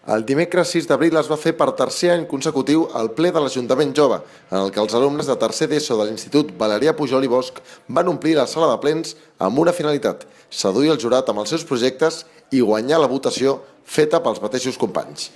El dimecres 6 d'abril es va fer per tercer any consecutiu el ple de l'Ajuntament Jove, en el que els alumnes de tercer d'ESO de l'Institut Valerià Pujol i Bosch van omplir la sala de plens amb una finalitat: seduir el jurat amb els seus projectes i guanyar la votació feta pels mateixos companys.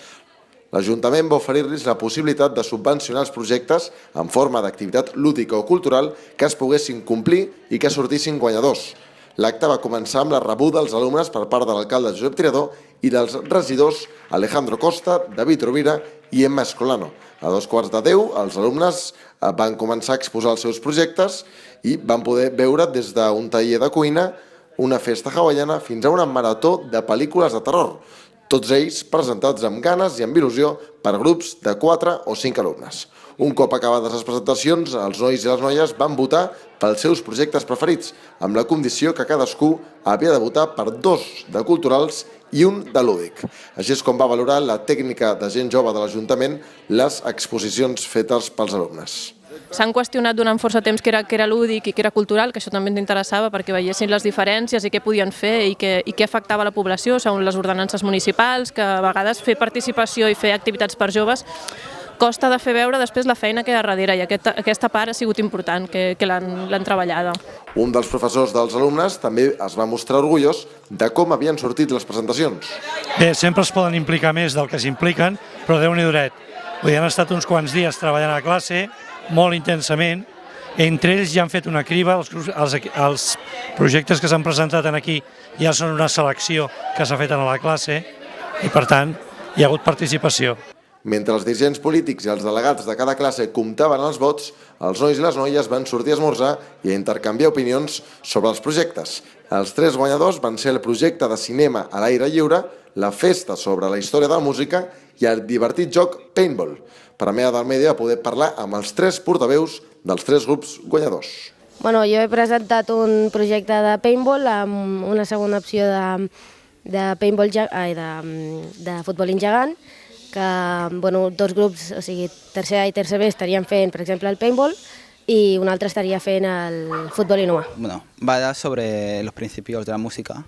L'Ajuntament va oferir-los la possibilitat de subvencionar els projectes en forma d'activitat lúdica o cultural que es poguessin complir i que sortissin guanyadors. L'acte va començar amb la rebuda als alumnes per part de l'alcalde Josep Tirador i dels regidors Alejandro Costa, David Rovira i Emma Escolano. A 9:15, els alumnes van començar a exposar els seus projectes i van poder veure des d'un taller de cuina, una festa hawaiana, fins a una marató de pel·lícules de terror, tots ells presentats amb ganes i amb il·lusió per grups de 4 o 5 alumnes. Un cop acabades les presentacions, els nois i les noies van votar pels seus projectes preferits, amb la condició que cadascú havia de votar per 2 de culturals i un de lúdic. Així és com va valorar la tècnica de gent jove de l'Ajuntament les exposicions fetes pels alumnes. S'han qüestionat durant força temps que era lúdic i que era cultural, que això també ens interessava perquè veiessin les diferències i què podien fer i què afectava la població segons les ordenances municipals, que a vegades fer participació i fer activitats per joves costa de fer veure després la feina que hi ha darrere, i aquesta part ha sigut important, que l'han treballada. Un dels professors dels alumnes també es va mostrar orgullós de com havien sortit les presentacions. Bé, sempre es poden implicar més del que s'impliquen, però Déu-n'hi-do. Han estat uns quants dies treballant a classe, molt intensament. Entre ells ja han fet una criba, els projectes que s'han presentat aquí ja són una selecció que s'ha fet a la classe i, per tant, hi ha hagut participació. Mentre els dirigents polítics i els delegats de cada classe comptaven els vots, els nois i les noies van sortir a esmorzar i a intercanviar opinions sobre els projectes. Els 3 guanyadors van ser el projecte de cinema a l'aire lliure, la festa sobre la història de la música i el divertit joc Paintball. Per a Mea del Mèdia va poder parlar amb els 3 portaveus dels 3 grups guanyadors. Jo he presentat un projecte de paintball amb una segona opció de futbolín gegant, que 2 grups, o sigui, tercer A i tercer B, estarien fent, per exemple, el paintball y un altre estaría fent el futbolín humà. Va sobre los principios de la música,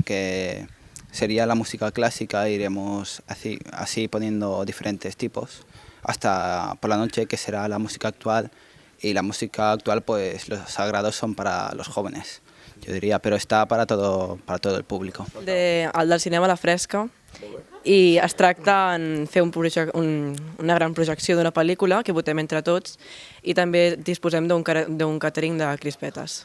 que sería la música clásica, iremos así poniendo diferentes tipos, hasta por la noche, que será la música actual, y la música actual, pues los sagrados son para los jóvenes, yo diría, pero está para todo el público. El del cinema a la fresca, i es tracta en fer una gran projecció d'una pel·lícula que votem entre tots, i també disposem d'un càtering de crispetes.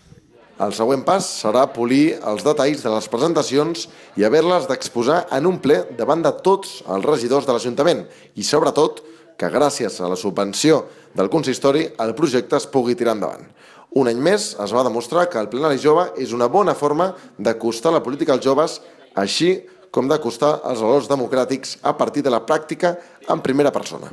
El següent pas serà polir els detalls de les presentacions i haver-les d'exposar en un ple davant de tots els regidors de l'Ajuntament i, sobretot, que gràcies a la subvenció del consistori el projecte es pugui tirar endavant. Un any més es va demostrar que el plenari jove és una bona forma d'acostar la política als joves, així com d'acostar els valors democràtics a partir de la pràctica en primera persona.